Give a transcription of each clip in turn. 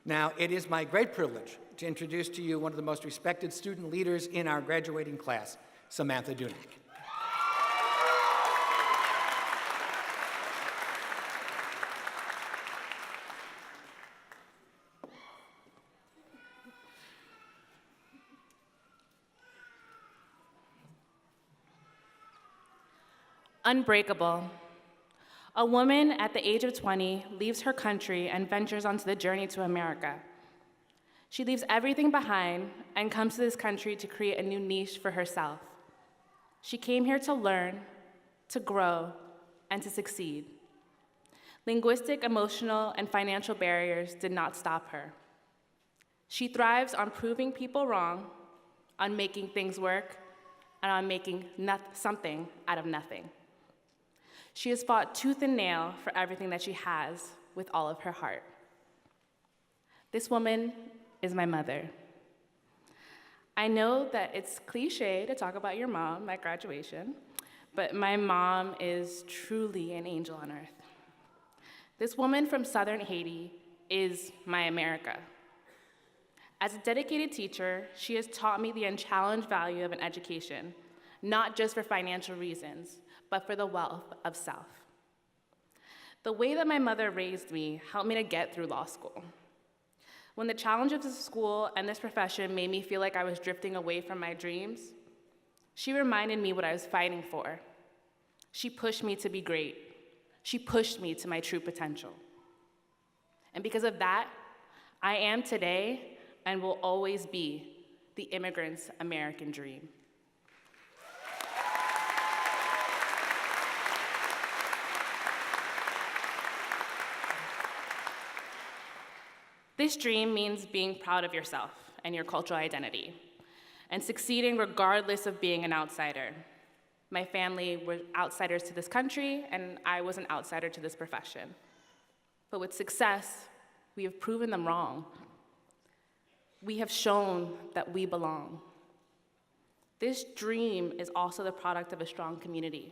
Now, it is my great privilege to introduce to you one of the most respected student leaders in our graduating class, Samantha Julian. Unbreakable. A woman at the age of 20 leaves her country and ventures onto the journey to America. She leaves everything behind and comes to this country to create a new niche for herself. She came here to learn, to grow, and to succeed. Linguistic, emotional, and financial barriers did not stop her. She thrives on proving people wrong, on making things work, and on making something out of nothing. She has fought tooth and nail for everything that she has with all of her heart. This woman is my mother. I know that it's cliche to talk about your mom at graduation, but my mom is truly an angel on earth. This woman from southern Haiti is my America. As a dedicated teacher, she has taught me the unchallenged value of an education, not just for financial reasons, but for the wealth of self. The way that my mother raised me helped me to get through law school. When the challenge of the school and this profession made me feel like I was drifting away from my dreams, she reminded me what I was fighting for. She pushed me to be great. She pushed me to my true potential. And because of that, I am today and will always be the immigrant's American dream. This dream means being proud of yourself and your cultural identity, and succeeding regardless of being an outsider. My family were outsiders to this country, and I was an outsider to this profession. But with success, we have proven them wrong. We have shown that we belong. This dream is also the product of a strong community.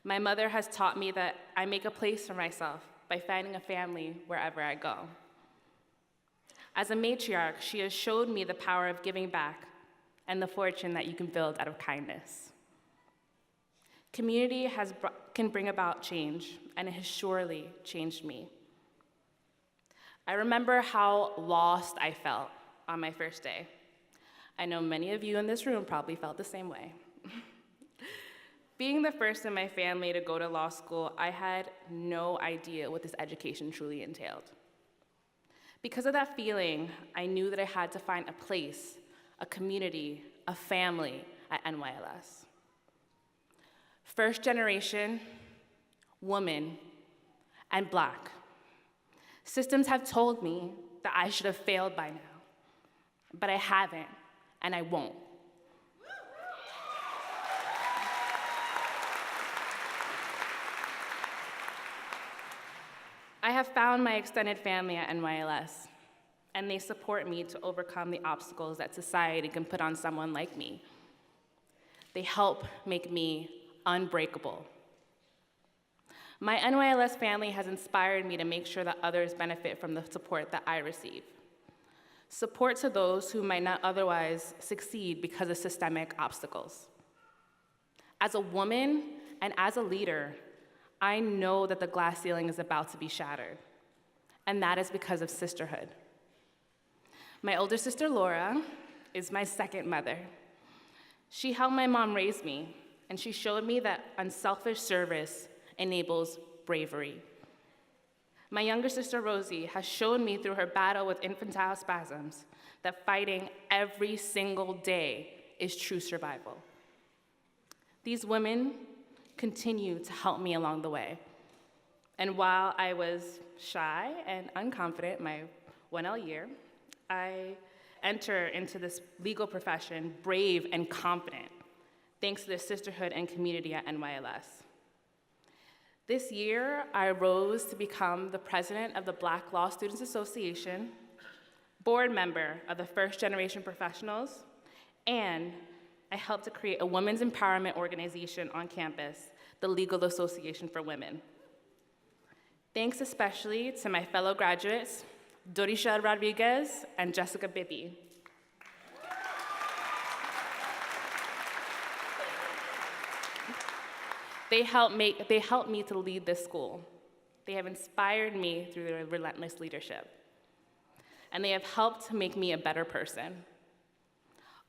My mother has taught me that I make a place for myself by finding a family wherever I go. As a matriarch, she has showed me the power of giving back and the fortune that you can build out of kindness. Community can bring about change, and it has surely changed me. I remember how lost I felt on my first day. I know many of you in this room probably felt the same way. Being the first in my family to go to law school, I had no idea what this education truly entailed. Because of that feeling, I knew that I had to find a place, a community, a family at NYLS. First generation, woman, and Black. Systems have told me that I should have failed by now, but I haven't, and I won't. I have found my extended family at NYLS, and they support me to overcome the obstacles that society can put on someone like me. They help make me unbreakable. My NYLS family has inspired me to make sure that others benefit from the support that I receive. Support to those who might not otherwise succeed because of systemic obstacles. As a woman and as a leader, I know that the glass ceiling is about to be shattered, and that is because of sisterhood. My older sister, Laura, is my second mother. She helped my mom raise me, and she showed me that unselfish service enables bravery. My younger sister, Rosie, has shown me through her battle with infantile spasms that fighting every single day is true survival. These women continue to help me along the way. And while I was shy and unconfident my 1L year, I enter into this legal profession brave and confident, thanks to the sisterhood and community at NYLS. This year, I rose to become the president of the Black Law Students Association, board member of the First Generation Professionals, and I helped to create a women's empowerment organization on campus, the Legal Association for Women. Thanks especially to my fellow graduates, Dorisha Rodriguez and Jessica Bibby. They helped me to lead this school. They have inspired me through their relentless leadership. And they have helped to make me a better person.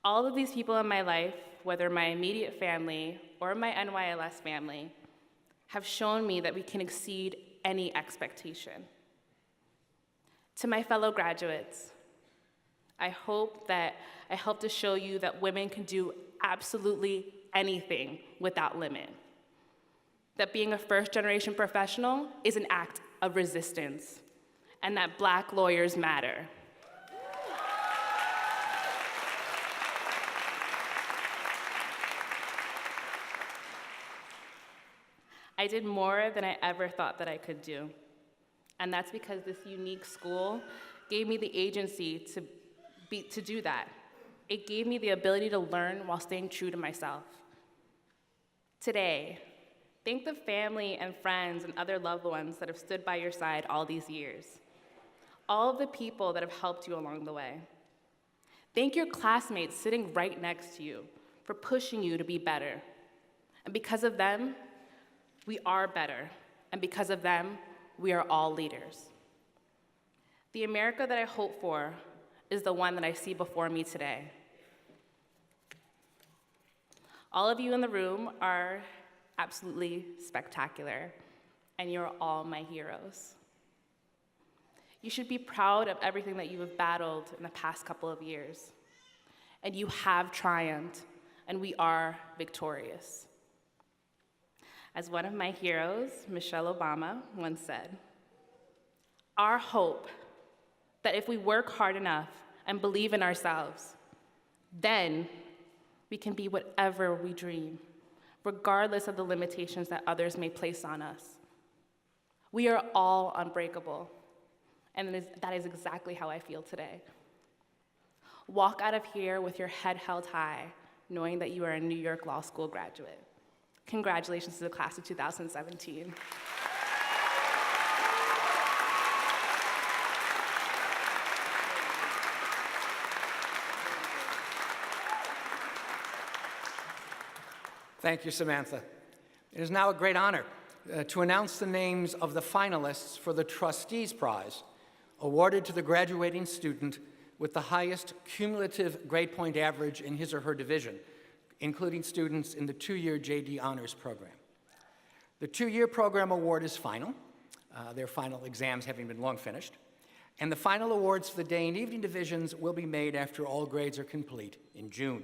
All of these people in my life, whether my immediate family or my NYLS family, have shown me that we can exceed any expectation. To my fellow graduates, I hope that I help to show you that women can do absolutely anything without limit. That being a first-generation professional is an act of resistance, and that Black lawyers matter. I did more than I ever thought that I could do, and that's because this unique school gave me the agency to do that. It gave me the ability to learn while staying true to myself. Today, thank the family and friends and other loved ones that have stood by your side all these years. All of the people that have helped you along the way. Thank your classmates sitting right next to you for pushing you to be better. And because of them, we are better. And because of them, we are all leaders. The America that I hope for is the one that I see before me today. All of you in the room are absolutely spectacular, and you're all my heroes. You should be proud of everything that you have battled in the past couple of years. And you have triumphed, and we are victorious. As one of my heroes, Michelle Obama, once said, our hope that if we work hard enough and believe in ourselves, then we can be whatever we dream, regardless of the limitations that others may place on us. We are all unbreakable, and that is exactly how I feel today. Walk out of here with your head held high, knowing that you are a New York Law School graduate. Congratulations to the class of 2017. Thank you, Samantha. It is now a great honor to announce the names of the finalists for the Trustees Prize, awarded to the graduating student with the highest cumulative grade point average in his or her division, including students in the two-year JD Honors Program. The two-year program award is final, their final exams having been long finished, and the final awards for the day and evening divisions will be made after all grades are complete in June.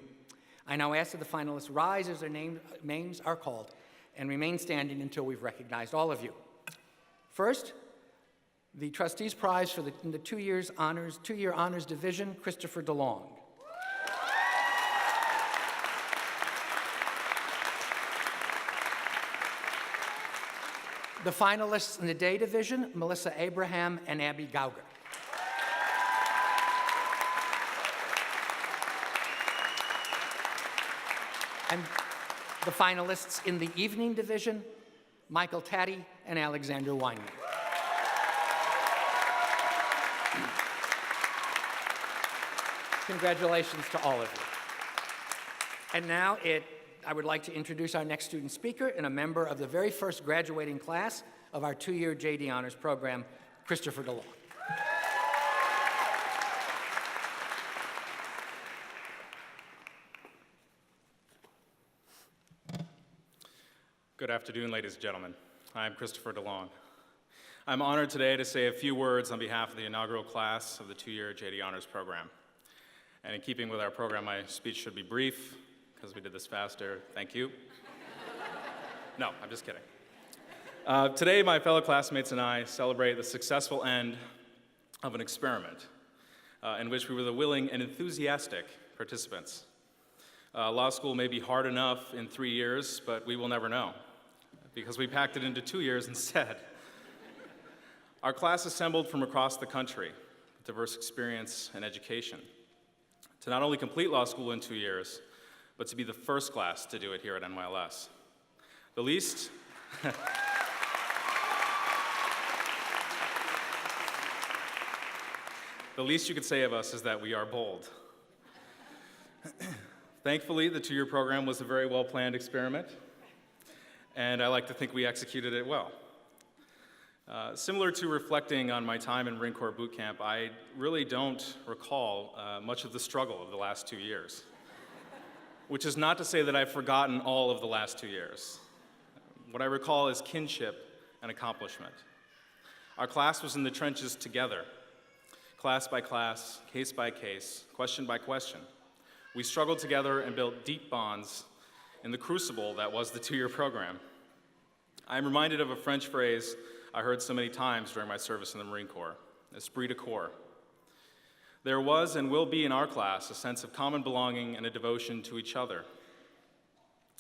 I now ask that the finalists rise as their names are called and remain standing until we've recognized all of you. First, the Trustees Prize for in the two-year honors division, Christopher DeLong. The finalists in the day division, Melissa Abraham and Abby Gauger. And the finalists in the evening division, Michael Taddy and Alexander Weinman. Congratulations to all of you. And now I would like to introduce our next student speaker and a member of the very first graduating class of our two-year JD Honors Program, Christopher DeLong. Good afternoon, ladies and gentlemen. I'm Christopher DeLong. I'm honored today to say a few words on behalf of the inaugural class of the two-year JD Honors Program. And in keeping with our program, my speech should be brief, because we did this faster. Thank you. No, I'm just kidding. Today, my fellow classmates and I celebrate the successful end of an experiment in which we were the willing and enthusiastic participants. Law school may be hard enough in 3 years, but we will never know, because we packed it into 2 years instead. Our class assembled from across the country with diverse experience and education to not only complete law school in 2 years, but to be the first class to do it here at NYLS. The least The least you could say of us is that we are bold. Thankfully, the two-year program was a very well-planned experiment, and I like to think we executed it well. Similar to reflecting on my time in Marine Corps boot camp, I really don't recall much of the struggle of the last 2 years, which is not to say that I've forgotten all of the last 2 years. What I recall is kinship and accomplishment. Our class was in the trenches together, class by class, case by case, question by question. We struggled together and built deep bonds in the crucible that was the two-year program. I'm reminded of a French phrase I heard so many times during my service in the Marine Corps, esprit de corps. There was and will be in our class a sense of common belonging and a devotion to each other.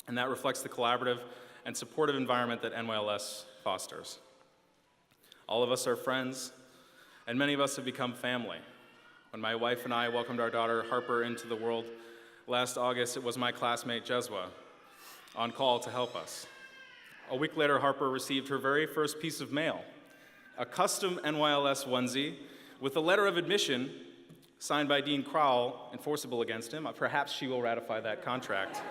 And that reflects the collaborative and supportive environment that NYLS fosters. All of us are friends, and many of us have become family. When my wife and I welcomed our daughter Harper into the world last August, it was my classmate Jeswa on call to help us. A week later, Harper received her very first piece of mail, a custom NYLS onesie with a letter of admission signed by Dean Crowell, enforceable against him. Perhaps she will ratify that contract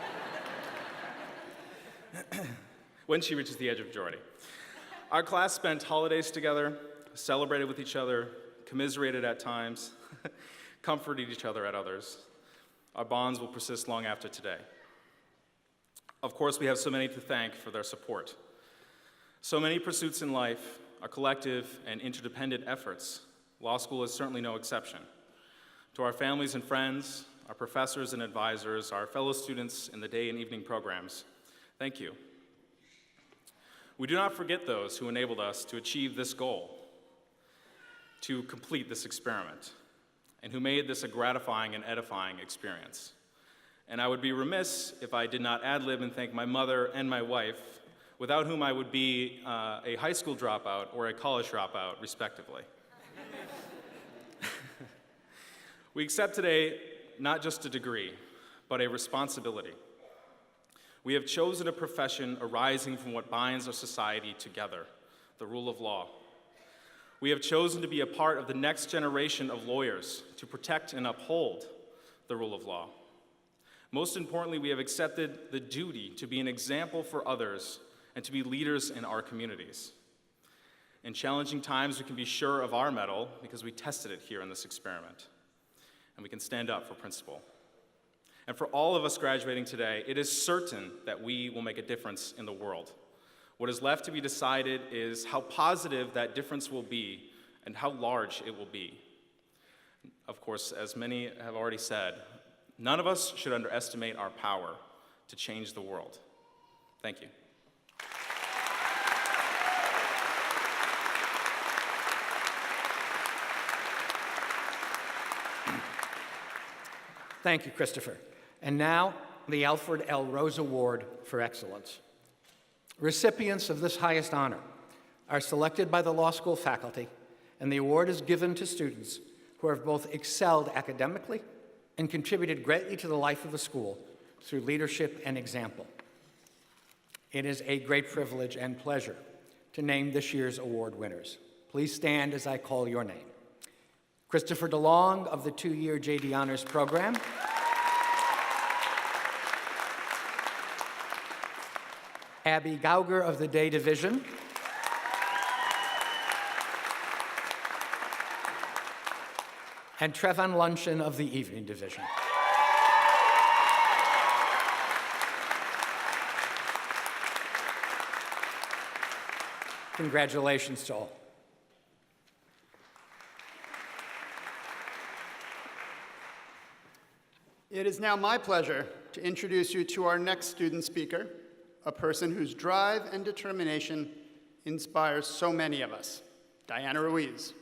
when she reaches the age of majority. Our class spent holidays together, celebrated with each other, commiserated at times, comforted each other at others. Our bonds will persist long after today. Of course, we have so many to thank for their support. So many pursuits in life are collective and interdependent efforts. Law school is certainly no exception. To our families and friends, our professors and advisors, our fellow students in the day and evening programs, thank you. We do not forget those who enabled us to achieve this goal, to complete this experiment, and who made this a gratifying and edifying experience. And I would be remiss if I did not ad-lib and thank my mother and my wife, without whom I would be a high school dropout or a college dropout, respectively. We accept today not just a degree, but a responsibility. We have chosen a profession arising from what binds our society together, the rule of law. We have chosen to be a part of the next generation of lawyers to protect and uphold the rule of law. Most importantly, we have accepted the duty to be an example for others and to be leaders in our communities. In challenging times, we can be sure of our mettle because we tested it here in this experiment, and we can stand up for principle. And for all of us graduating today, it is certain that we will make a difference in the world. What is left to be decided is how positive that difference will be and how large it will be. Of course, as many have already said, none of us should underestimate our power to change the world. Thank you. Thank you, Christopher. And now, the Alfred L. Rose Award for Excellence. Recipients of this highest honor are selected by the law school faculty, and the award is given to students who have both excelled academically and contributed greatly to the life of the school through leadership and example. It is a great privilege and pleasure to name this year's award winners. Please stand as I call your name. Christopher DeLong of the two-year JD Honors Program. Abby Gauger of the Day Division. And Trevon Luncheon of the Evening Division. Congratulations to all. It is now my pleasure to introduce you to our next student speaker, a person whose drive and determination inspires so many of us, Diana Ruiz.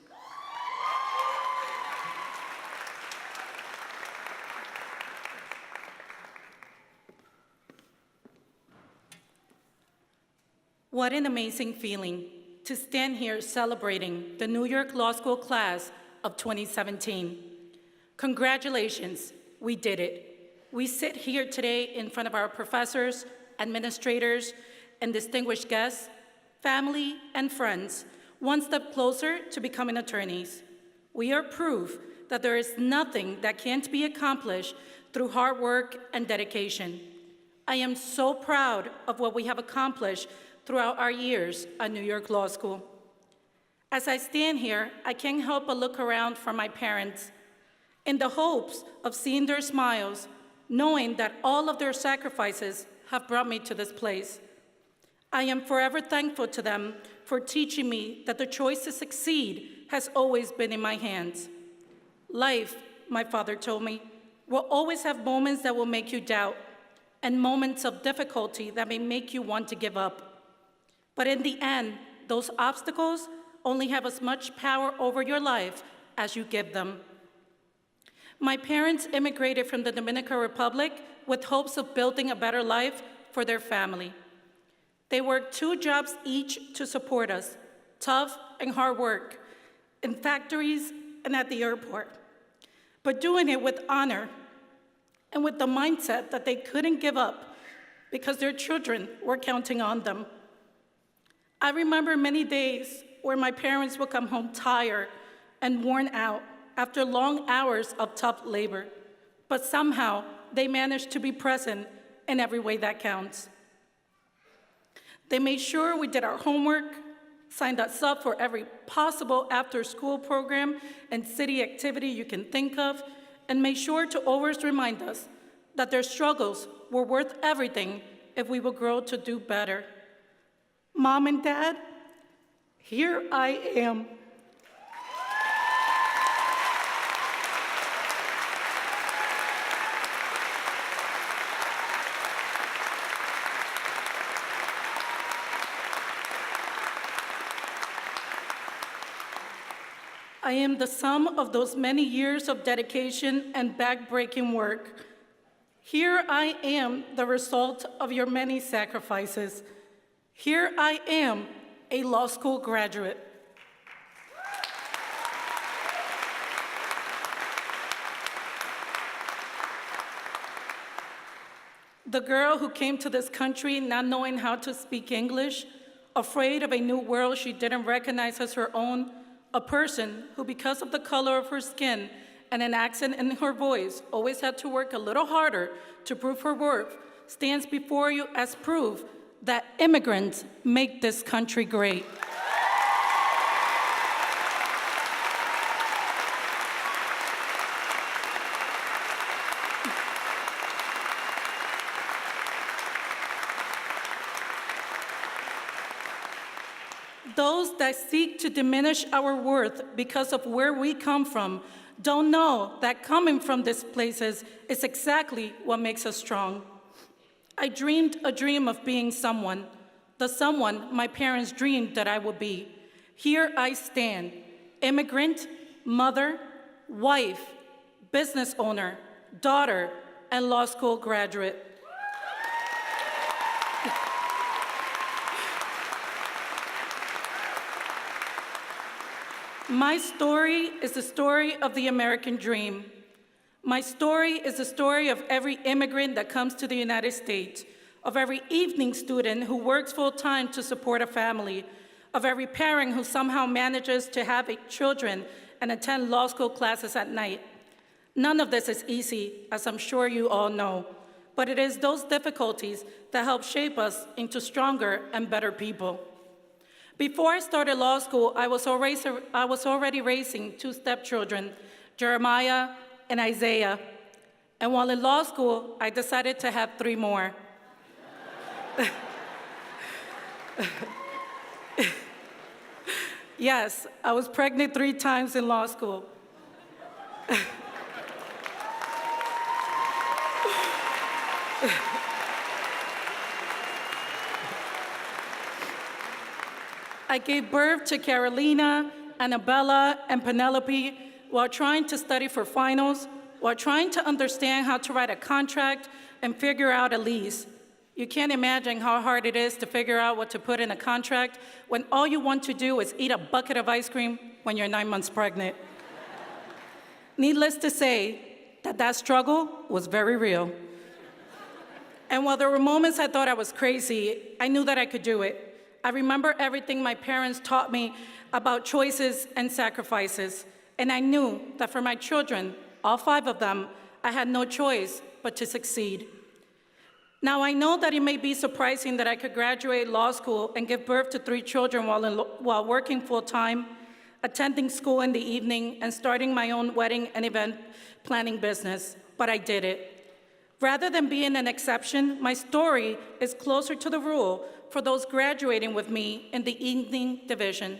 What an amazing feeling to stand here celebrating the New York Law School class of 2017. Congratulations, we did it. We sit here today in front of our professors, administrators, and distinguished guests, family, and friends, one step closer to becoming attorneys. We are proof that there is nothing that can't be accomplished through hard work and dedication. I am so proud of what we have accomplished throughout our years at New York Law School. As I stand here, I can't help but look around for my parents in the hopes of seeing their smiles, knowing that all of their sacrifices have brought me to this place. I am forever thankful to them for teaching me that the choice to succeed has always been in my hands. Life, my father told me, will always have moments that will make you doubt and moments of difficulty that may make you want to give up. But in the end, those obstacles only have as much power over your life as you give them. My parents immigrated from the Dominican Republic with hopes of building a better life for their family. They worked 2 jobs each to support us, tough and hard work, in factories and at the airport, but doing it with honor and with the mindset that they couldn't give up because their children were counting on them. I remember many days where my parents would come home tired and worn out after long hours of tough labor, but somehow they managed to be present in every way that counts. They made sure we did our homework, signed us up for every possible after-school program and city activity you can think of, and made sure to always remind us that their struggles were worth everything if we would grow to do better. Mom and Dad, here I am. I am the sum of those many years of dedication and back-breaking work. Here I am, the result of your many sacrifices. Here I am, a law school graduate. The girl who came to this country not knowing how to speak English, afraid of a new world she didn't recognize as her own, a person who, because of the color of her skin and an accent in her voice, always had to work a little harder to prove her worth, stands before you as proof that immigrants make this country great. Those that seek to diminish our worth because of where we come from don't know that coming from these places is exactly what makes us strong. I dreamed a dream of being someone, the someone my parents dreamed that I would be. Here I stand, immigrant, mother, wife, business owner, daughter, and law school graduate. My story is the story of the American dream. My story is the story of every immigrant that comes to the United States, of every evening student who works full-time to support a family, of every parent who somehow manages to have children and attend law school classes at night. None of this is easy, as I'm sure you all know, but it is those difficulties that help shape us into stronger and better people. Before I started law school, I was already raising 2 stepchildren, Jeremiah and Isaiah. And while in law school, I decided to have 3 more. Yes, I was pregnant 3 times in law school. I gave birth to Carolina, Annabella, and Penelope while trying to study for finals, while trying to understand how to write a contract and figure out a lease. You can't imagine how hard it is to figure out what to put in a contract when all you want to do is eat a bucket of ice cream when you're 9 months pregnant. Needless to say, that struggle was very real. And while there were moments I thought I was crazy, I knew that I could do it. I remember everything my parents taught me about choices and sacrifices. And I knew that for my children, all 5 of them, I had no choice but to succeed. Now, I know that it may be surprising that I could graduate law school and give birth to 3 children while working full-time, attending school in the evening, and starting my own wedding and event planning business, but I did it. Rather than being an exception, my story is closer to the rule for those graduating with me in the evening division.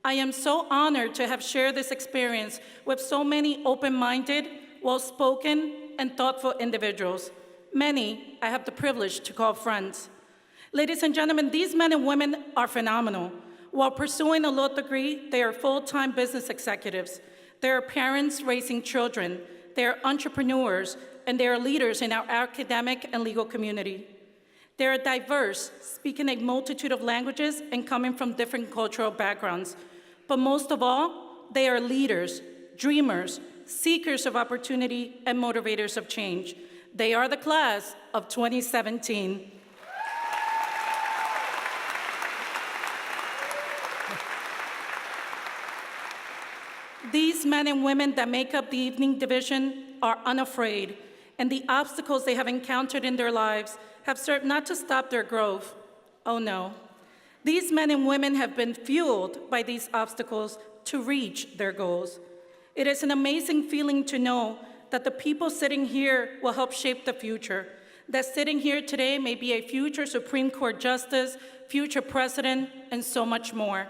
I am so honored to have shared this experience with so many open-minded, well-spoken, and thoughtful individuals. Many I have the privilege to call friends. Ladies and gentlemen, these men and women are phenomenal. While pursuing a law degree, they are full-time business executives. They are parents raising children. They are entrepreneurs, and they are leaders in our academic and legal community. They are diverse, speaking a multitude of languages and coming from different cultural backgrounds. But most of all, they are leaders, dreamers, seekers of opportunity, and motivators of change. They are the class of 2017. These men and women that make up the evening division are unafraid, and the obstacles they have encountered in their lives have served not to stop their growth. Oh no. These men and women have been fueled by these obstacles to reach their goals. It is an amazing feeling to know that the people sitting here will help shape the future, that sitting here today may be a future Supreme Court justice, future president, and so much more.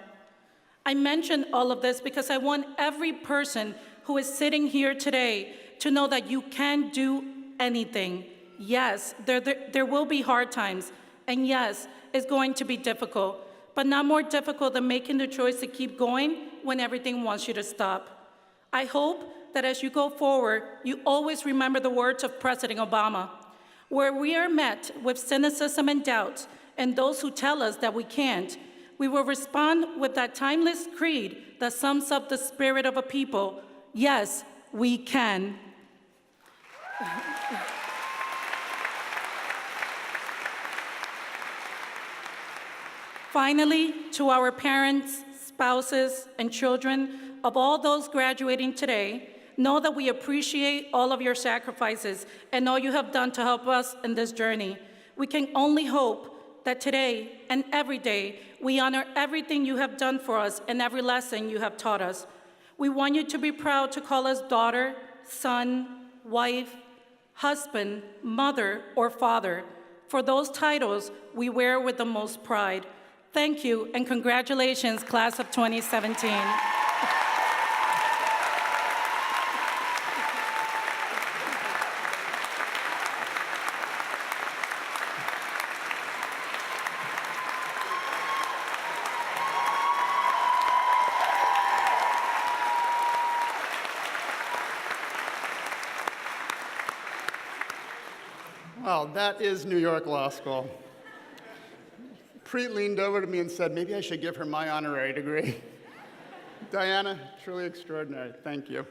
I mention all of this because I want every person who is sitting here today to know that you can do anything. Yes, there will be hard times, and yes, it's going to be difficult, but not more difficult than making the choice to keep going when everything wants you to stop. I hope that as you go forward, you always remember the words of President Obama, where we are met with cynicism and doubt, and those who tell us that we can't, we will respond with that timeless creed that sums up the spirit of a people. Yes, we can. Finally, to our parents, spouses, and children of all those graduating today, know that we appreciate all of your sacrifices and all you have done to help us in this journey. We can only hope that today and every day we honor everything you have done for us and every lesson you have taught us. We want you to be proud to call us daughter, son, wife, husband, mother, or father. For those titles we wear with the most pride. Thank you and congratulations, class of 2017. Well, that is New York Law School. Preet leaned over to me and said, maybe I should give her my honorary degree. Diana, truly extraordinary. Thank you.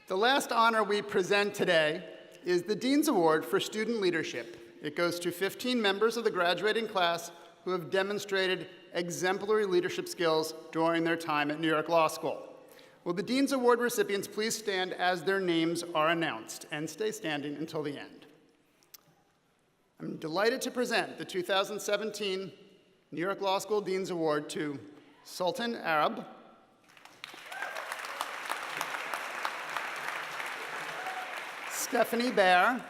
The last honor we present today is the Dean's Award for Student Leadership. It goes to 15 members of the graduating class who have demonstrated exemplary leadership skills during their time at New York Law School. Will the Dean's Award recipients please stand as their names are announced and stay standing until the end. I'm delighted to present the 2017 New York Law School Dean's Award to Sultan Arab, Stephanie Baer,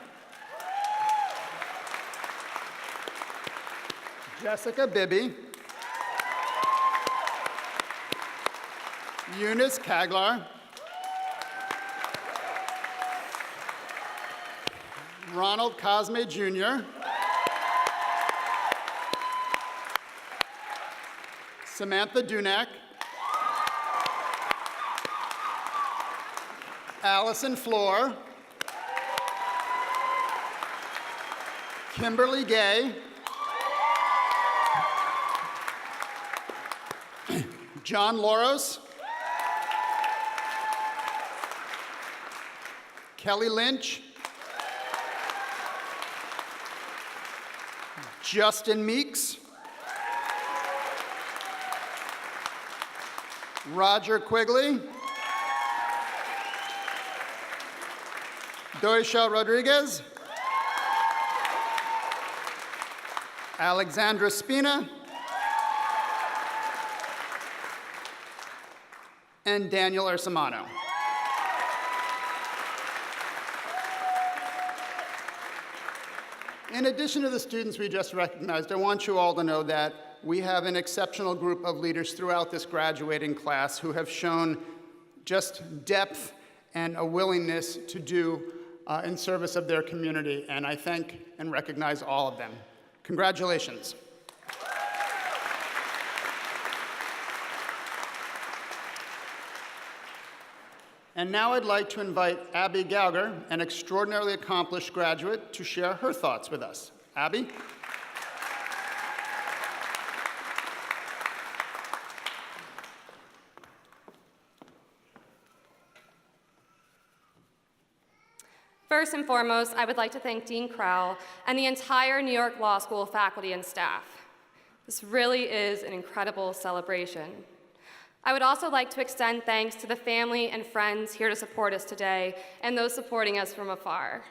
Jessica Bibby, Eunice Kaglar, Ronald Cosme Jr., Samantha Julian, Allison Floor, Kimberly Gay, John Loros, Kelly Lynch, Justin Meeks, Roger Quigley, Doisha Rodriguez, Alexandra Spina, and Daniel Ursamano. In addition to the students we just recognized, I want you all to know that we have an exceptional group of leaders throughout this graduating class who have shown just depth and a willingness to do in service of their community, and I thank and recognize all of them. Congratulations. And now I'd like to invite Abby Gauger, an extraordinarily accomplished graduate, to share her thoughts with us. Abby? First and foremost, I would like to thank Dean Crowell and the entire New York Law School faculty and staff. This really is an incredible celebration. I would also like to extend thanks to the family and friends here to support us today and those supporting us from afar.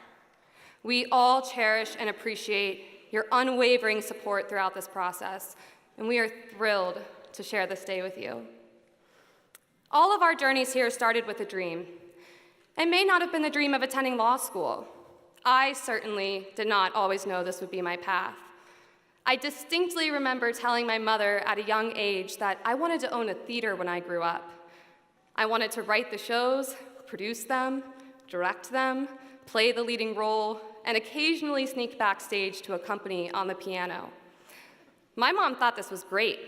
We all cherish and appreciate your unwavering support throughout this process, and we are thrilled to share this day with you. All of our journeys here started with a dream. It may not have been the dream of attending law school. I certainly did not always know this would be my path. I distinctly remember telling my mother at a young age that I wanted to own a theater when I grew up. I wanted to write the shows, produce them, direct them, play the leading role, and occasionally sneak backstage to accompany on the piano. My mom thought this was great,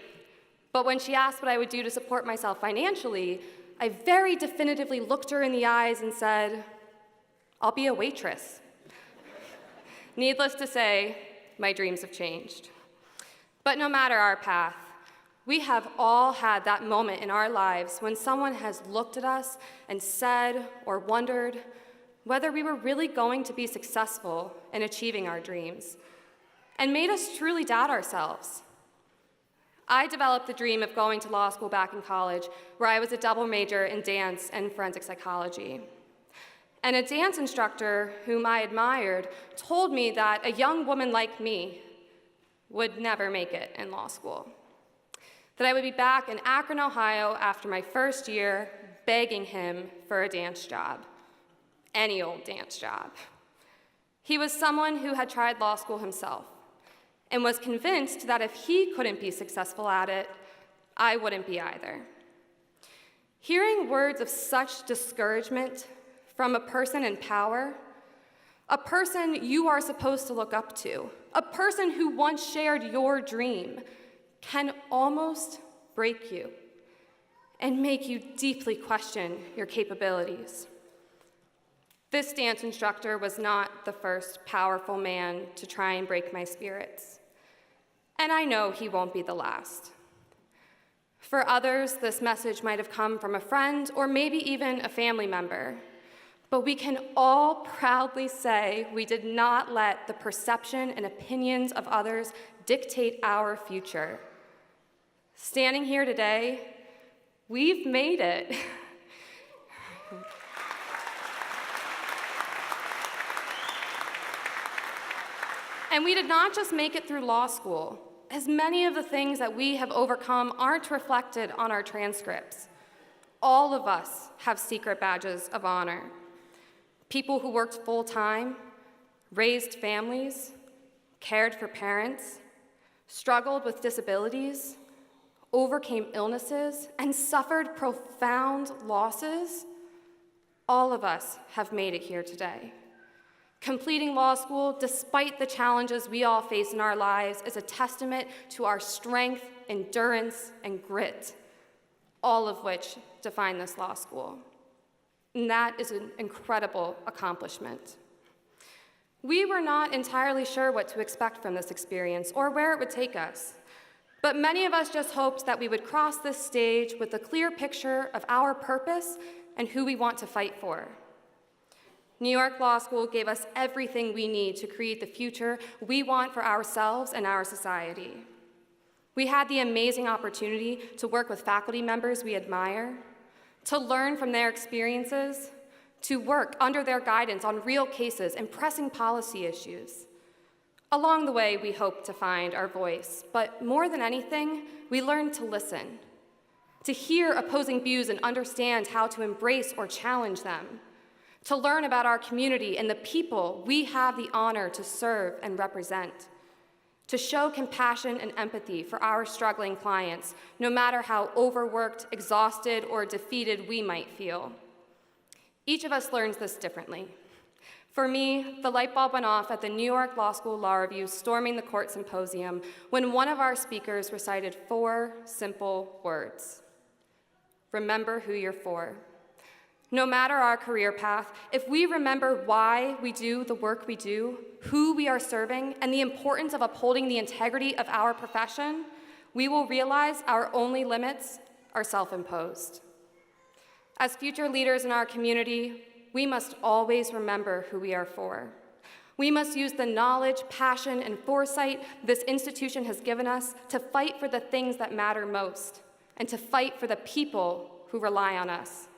but when she asked what I would do to support myself financially, I very definitively looked her in the eyes and said, "I'll be a waitress." Needless to say, my dreams have changed. But no matter our path, we have all had that moment in our lives when someone has looked at us and said or wondered whether we were really going to be successful in achieving our dreams, and made us truly doubt ourselves. I developed the dream of going to law school back in college, where I was a double major in dance and forensic psychology. And a dance instructor whom I admired told me that a young woman like me would never make it in law school. That I would be back in Akron, Ohio after my first year, begging him for a dance job. Any old dance job. He was someone who had tried law school himself and was convinced that if he couldn't be successful at it, I wouldn't be either. Hearing words of such discouragement from a person in power, a person you are supposed to look up to, a person who once shared your dream, can almost break you and make you deeply question your capabilities. This dance instructor was not the first powerful man to try and break my spirits, and I know he won't be the last. For others, this message might have come from a friend or maybe even a family member. But we can all proudly say we did not let the perception and opinions of others dictate our future. Standing here today, we've made it. And we did not just make it through law school, as many of the things that we have overcome aren't reflected on our transcripts. All of us have secret badges of honor. People who worked full-time, raised families, cared for parents, struggled with disabilities, overcame illnesses, and suffered profound losses. All of us have made it here today. Completing law school, despite the challenges we all face in our lives, is a testament to our strength, endurance, and grit, all of which define this law school. And that is an incredible accomplishment. We were not entirely sure what to expect from this experience or where it would take us, but many of us just hoped that we would cross this stage with a clear picture of our purpose and who we want to fight for. New York Law School gave us everything we need to create the future we want for ourselves and our society. We had the amazing opportunity to work with faculty members we admire, to learn from their experiences, to work under their guidance on real cases and pressing policy issues. Along the way, we hope to find our voice, but more than anything, we learn to listen, to hear opposing views and understand how to embrace or challenge them, to learn about our community and the people we have the honor to serve and represent, to show compassion and empathy for our struggling clients, no matter how overworked, exhausted, or defeated we might feel. Each of us learns this differently. For me, the light bulb went off at the New York Law School Law Review Storming the Court Symposium when one of our speakers recited 4 simple words. Remember who you're for. No matter our career path, if we remember why we do the work we do, who we are serving, and the importance of upholding the integrity of our profession, we will realize our only limits are self-imposed. As future leaders in our community, we must always remember who we are for. We must use the knowledge, passion, and foresight this institution has given us to fight for the things that matter most, and to fight for the people who rely on us.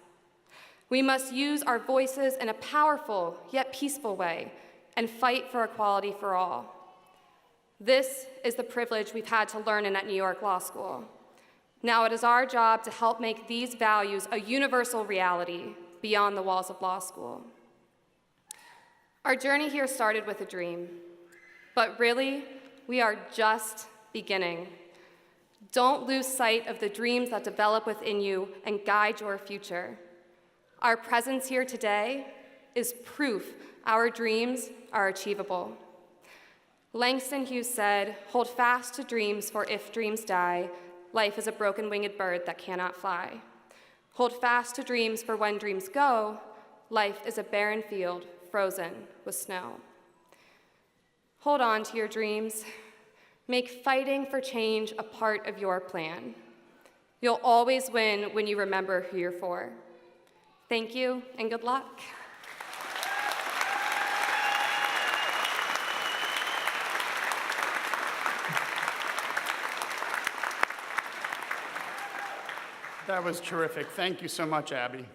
We must use our voices in a powerful yet peaceful way and fight for equality for all. This is the privilege we've had to learn in at New York Law School. Now it is our job to help make these values a universal reality beyond the walls of law school. Our journey here started with a dream, but really, we are just beginning. Don't lose sight of the dreams that develop within you and guide your future. Our presence here today is proof our dreams are achievable. Langston Hughes said, "Hold fast to dreams, for if dreams die, life is a broken winged bird that cannot fly. Hold fast to dreams, for when dreams go, life is a barren field frozen with snow." Hold on to your dreams. Make fighting for change a part of your plan. You'll always win when you remember who you're for. Thank you, and good luck. That was terrific. Thank you so much, Abby.